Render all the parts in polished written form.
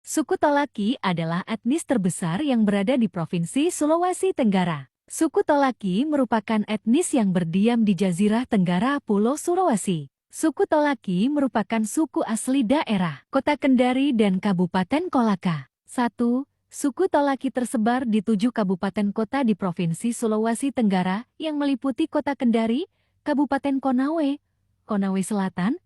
Suku Tolaki adalah etnis terbesar yang berada di Provinsi Sulawesi Tenggara. Suku Tolaki merupakan etnis yang berdiam di Jazirah Tenggara Pulau Sulawesi. Suku Tolaki merupakan suku asli daerah Kota Kendari dan Kabupaten Kolaka. 1. Suku Tolaki tersebar di 7 kabupaten kota di Provinsi Sulawesi Tenggara yang meliputi Kota Kendari, Kabupaten Konawe, Konawe Selatan,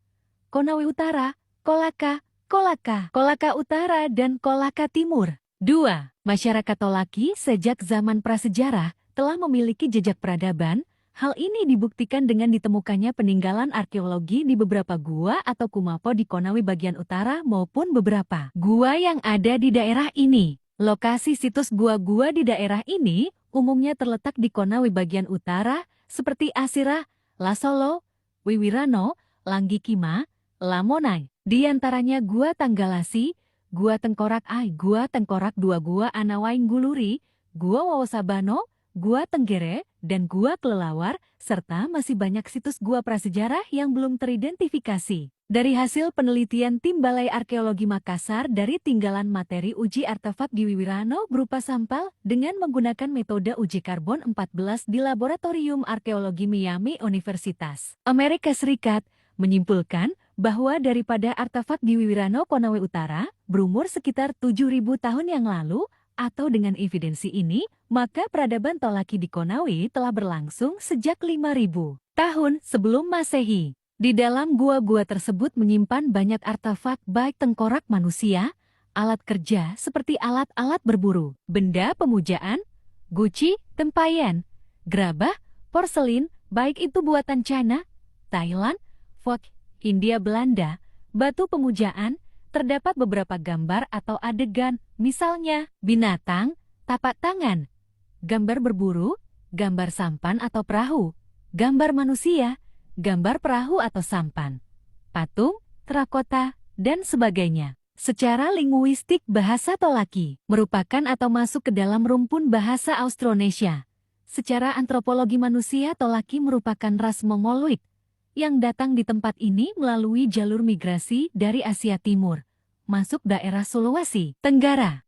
Konawe Utara, Kolaka, Kolaka Utara, dan Kolaka Timur. 2. Masyarakat Tolaki sejak zaman prasejarah telah memiliki jejak peradaban. Hal ini dibuktikan dengan ditemukannya peninggalan arkeologi di beberapa gua atau kumapo di Konawe bagian utara maupun beberapa gua yang ada di daerah ini. Lokasi situs gua-gua di daerah ini umumnya terletak di Konawe bagian utara seperti Asirah, Lasolo, Wiwirano, Langgikima, Lamonai. Di antaranya Gua Tanggalasi, Gua Tengkorak Ai, Gua Tengkorak 2, Gua Anawaing Guluri, Gua Wawosabano, Gua Tenggere, dan Gua Kelelawar, serta masih banyak situs gua prasejarah yang belum teridentifikasi. Dari hasil penelitian Tim Balai Arkeologi Makassar dari tinggalan materi uji artefak di Wiwirano berupa sampel dengan menggunakan metode uji karbon 14 di Laboratorium Arkeologi Miami Universitas Amerika Serikat, menyimpulkan bahwa daripada artefak di Wiwirano Konawe Utara berumur sekitar 7.000 tahun yang lalu, atau dengan evidensi ini, maka peradaban Tolaki di Konawe telah berlangsung sejak 5.000 tahun sebelum Masehi. Di dalam gua-gua tersebut menyimpan banyak artefak baik tengkorak manusia, alat kerja seperti alat-alat berburu, benda pemujaan, guci, tempayan, gerabah, porselin, baik itu buatan China, Thailand, Fok, Hindia Belanda, batu pemujaan, terdapat beberapa gambar atau adegan, misalnya binatang, tapak tangan, gambar berburu, gambar sampan atau perahu, gambar manusia, gambar perahu atau sampan, patung, terakota, dan sebagainya. Secara linguistik bahasa Tolaki merupakan atau masuk ke dalam rumpun bahasa Austronesia. Secara antropologi manusia Tolaki merupakan ras Mongoloid yang datang di tempat ini melalui jalur migrasi dari Asia Timur, masuk daerah Sulawesi Tenggara.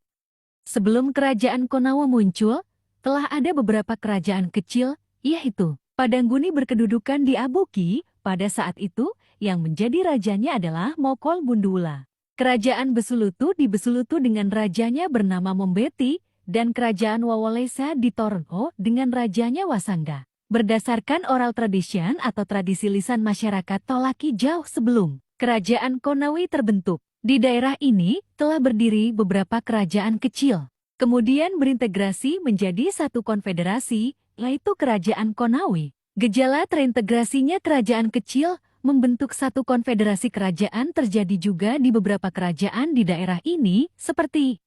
Sebelum kerajaan Konawe muncul, telah ada beberapa kerajaan kecil, yaitu Padangguni berkedudukan di Aboki pada saat itu, yang menjadi rajanya adalah Mokol Bundula. Kerajaan Besulutu di Besulutu dengan rajanya bernama Mombeti, dan kerajaan Wawolesa di Torno dengan rajanya Wasangga. Berdasarkan oral tradition atau tradisi lisan masyarakat Tolaki jauh sebelum kerajaan Konawe terbentuk, di daerah ini telah berdiri beberapa kerajaan kecil. Kemudian berintegrasi menjadi satu konfederasi, yaitu kerajaan Konawe. Gejala terintegrasinya kerajaan kecil membentuk satu konfederasi kerajaan terjadi juga di beberapa kerajaan di daerah ini, seperti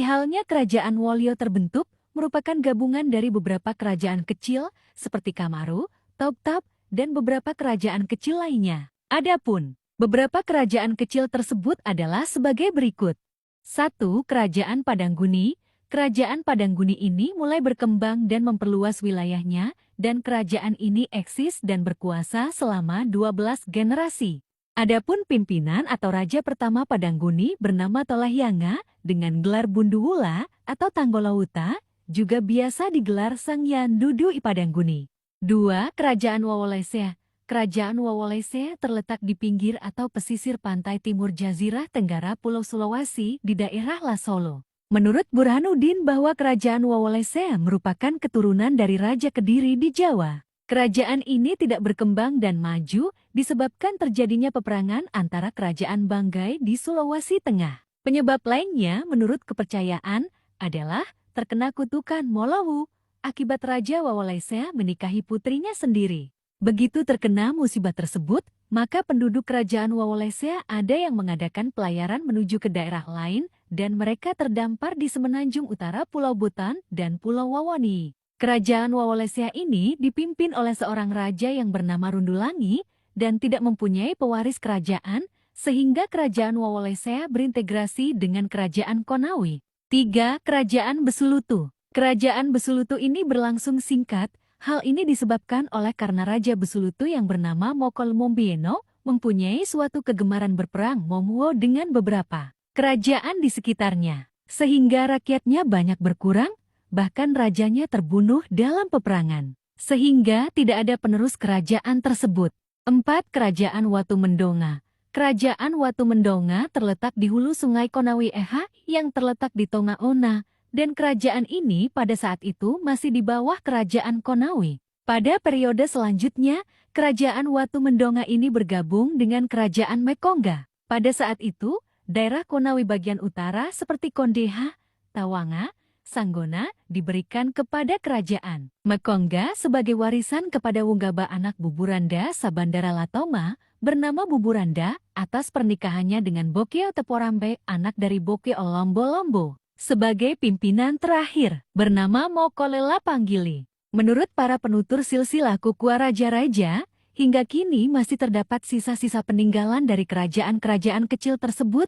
halnya kerajaan Wolio terbentuk, merupakan gabungan dari beberapa kerajaan kecil seperti Kamaru, Toptap, dan beberapa kerajaan kecil lainnya. Adapun beberapa kerajaan kecil tersebut adalah sebagai berikut. 1. Kerajaan Padangguni. Kerajaan Padangguni ini mulai berkembang dan memperluas wilayahnya, dan kerajaan ini eksis dan berkuasa selama 12 generasi. Adapun pimpinan atau raja pertama Padangguni bernama Tolahyanga dengan gelar Bunduwula atau Tanggolauta, juga biasa digelar Sangyan Dudu Padangguni. 2. Kerajaan Wawolese. Kerajaan Wawolese terletak di pinggir atau pesisir pantai timur Jazirah Tenggara Pulau Sulawesi di daerah Lasolo. Menurut Burhanuddin bahwa kerajaan Wawolese merupakan keturunan dari Raja Kediri di Jawa. Kerajaan ini tidak berkembang dan maju disebabkan terjadinya peperangan antara kerajaan Banggai di Sulawesi Tengah. Penyebab lainnya menurut kepercayaan adalah terkena kutukan Molowu akibat Raja Wawolese menikahi putrinya sendiri. Begitu terkena musibah tersebut, maka penduduk kerajaan Wawolese ada yang mengadakan pelayaran menuju ke daerah lain dan mereka terdampar di semenanjung utara Pulau Butan dan Pulau Wawoni. Kerajaan Wawolese ini dipimpin oleh seorang raja yang bernama Rundulangi dan tidak mempunyai pewaris kerajaan, sehingga kerajaan Wawolese berintegrasi dengan kerajaan Konawe. 3. Kerajaan Besulutu. Kerajaan Besulutu ini berlangsung singkat. Hal ini disebabkan oleh karena Raja Besulutu yang bernama Mokol Mombieno mempunyai suatu kegemaran berperang Momuo dengan beberapa kerajaan di sekitarnya, sehingga rakyatnya banyak berkurang, bahkan rajanya terbunuh dalam peperangan, sehingga tidak ada penerus kerajaan tersebut. 4. Kerajaan Watu Mendonga. Kerajaan Watu Mendonga terletak di hulu sungai Konawe yang terletak di Tonga Ona, dan kerajaan ini pada saat itu masih di bawah kerajaan Konawe. Pada periode selanjutnya, kerajaan Watu Mendonga ini bergabung dengan kerajaan Mekongga. Pada saat itu, daerah Konawe bagian utara seperti Kondeha, Tawanga, Sanggona diberikan kepada kerajaan Mekongga sebagai warisan kepada Wunggaba anak Buburanda Sabandara Latoma, bernama Buburanda, atas pernikahannya dengan Bokeo Teporambe, anak dari Bokeo Lombo-Lombo, sebagai pimpinan terakhir, bernama Mokolela Panggili. Menurut para penutur silsilah Kukua Raja-Raja, hingga kini masih terdapat sisa-sisa peninggalan dari kerajaan-kerajaan kecil tersebut,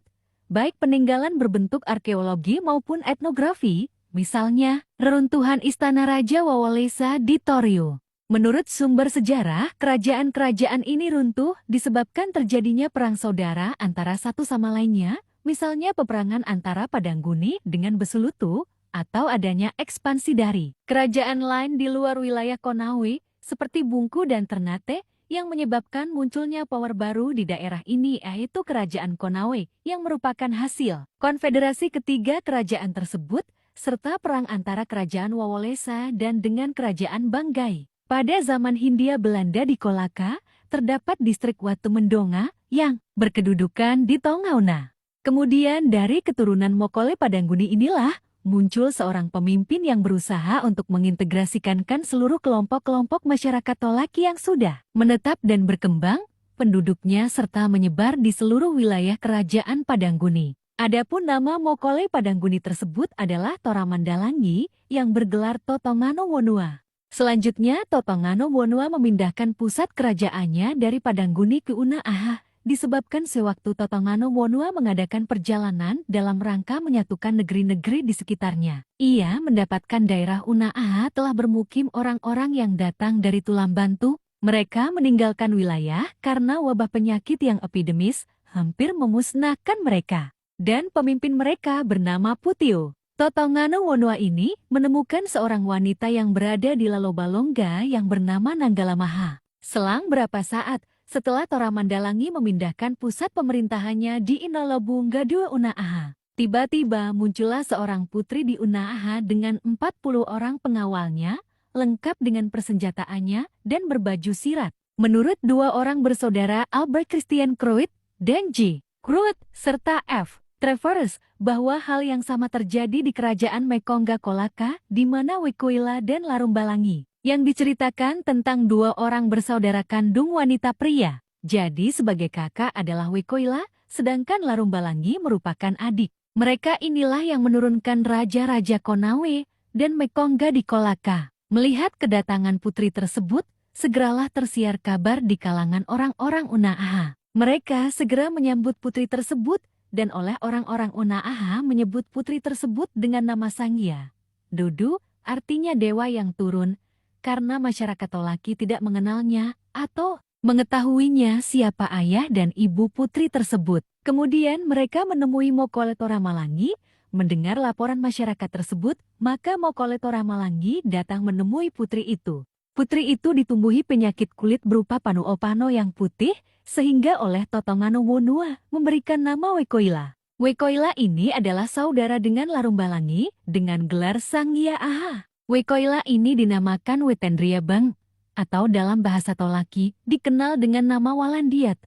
baik peninggalan berbentuk arkeologi maupun etnografi, misalnya reruntuhan Istana Raja Wawalesa di Torio. Menurut sumber sejarah, kerajaan-kerajaan ini runtuh disebabkan terjadinya perang saudara antara satu sama lainnya, misalnya peperangan antara Padangguni dengan Besulutu, atau adanya ekspansi dari kerajaan lain di luar wilayah Konawe, seperti Bungku dan Ternate, yang menyebabkan munculnya power baru di daerah ini, yaitu Kerajaan Konawe, yang merupakan hasil konfederasi ketiga kerajaan tersebut, serta perang antara Kerajaan Wawalesa dan dengan Kerajaan Banggai. Pada zaman Hindia Belanda di Kolaka, terdapat distrik Watu Mendonga yang berkedudukan di Tongauna. Kemudian dari keturunan Mokole Padangguni inilah, muncul seorang pemimpin yang berusaha untuk mengintegrasikan seluruh kelompok-kelompok masyarakat Tolaki yang sudah menetap dan berkembang, penduduknya serta menyebar di seluruh wilayah kerajaan Padangguni. Adapun nama Mokole Padangguni tersebut adalah Toramandalangi yang bergelar Totongano Wonua. Selanjutnya Totongano Wonua memindahkan pusat kerajaannya dari Padangguni ke Unaaha, disebabkan sewaktu Totongano Wonua mengadakan perjalanan dalam rangka menyatukan negeri-negeri di sekitarnya. Ia mendapatkan daerah Unaaha telah bermukim orang-orang yang datang dari Tulambantu. Mereka meninggalkan wilayah karena wabah penyakit yang epidemis hampir memusnahkan mereka. Dan pemimpin mereka bernama Putio. Totongano Wonua ini menemukan seorang wanita yang berada di Lalobalongga yang bernama Nanggalamaha. Selang berapa saat, setelah Toramandalangi memindahkan pusat pemerintahannya di Inolobunga II Unaaha, tiba-tiba muncullah seorang putri di Unaaha dengan 40 orang pengawalnya, lengkap dengan persenjataannya dan berbaju sirat. Menurut dua orang bersaudara Albert Christian Kruit dan J. Kruit, serta F. Travers, bahwa hal yang sama terjadi di kerajaan Mekongga Kolaka, di mana Wekoila dan Larumbalangi, yang diceritakan tentang dua orang bersaudara kandung wanita pria. Jadi sebagai kakak adalah Wekoila, sedangkan Larumbalangi merupakan adik. Mereka inilah yang menurunkan raja-raja Konawe dan Mekongga di Kolaka. Melihat kedatangan putri tersebut, segeralah tersiar kabar di kalangan orang-orang Unaaha. Mereka segera menyambut putri tersebut, dan oleh orang-orang Unaaha menyebut putri tersebut dengan nama Sangya Dudu, artinya dewa yang turun, karena masyarakat Tolaki tidak mengenalnya atau mengetahuinya siapa ayah dan ibu putri tersebut. Kemudian mereka menemui Mokole Toramandalangi, mendengar laporan masyarakat tersebut, maka Mokole Toramandalangi datang menemui putri itu. Putri itu ditumbuhi penyakit kulit berupa panuopano yang putih, sehingga oleh Totongano Wonua memberikan nama Wekoila. Wekoila ini adalah saudara dengan Larumbalangi dengan gelar Sangya Aha. Wekoila ini dinamakan Wetendria Bang, atau dalam bahasa Tolaki dikenal dengan nama Walandiat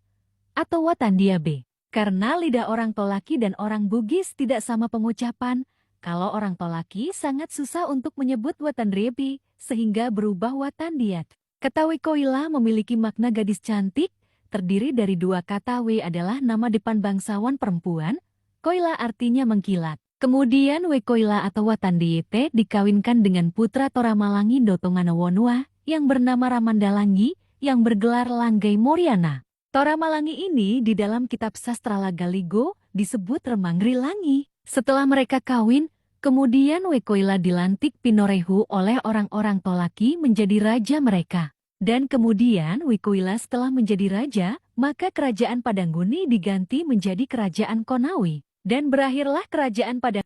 atau Watandiabe. Karena lidah orang Tolaki dan orang Bugis tidak sama pengucapan, kalau orang Tolaki sangat susah untuk menyebut Watandriabe, sehingga berubah Watandiat. Kata Wekoila memiliki makna gadis cantik, terdiri dari dua kata. We adalah nama depan bangsawan perempuan, Koila artinya mengkilat. Kemudian Wekoila atau Watandiete dikawinkan dengan putra Toramandalangi Dotongano Wonua yang bernama Ramandalangi yang bergelar Langgai Moriana. Toramandalangi ini di dalam kitab sastra Lagaligo disebut Remangri Langi. Setelah mereka kawin, kemudian Wekoila dilantik Pinorehu oleh orang-orang Tolaki menjadi raja mereka. Dan kemudian Wekoila setelah menjadi raja, maka kerajaan Padangguni diganti menjadi kerajaan Konawe. Dan berakhirlah kerajaan pada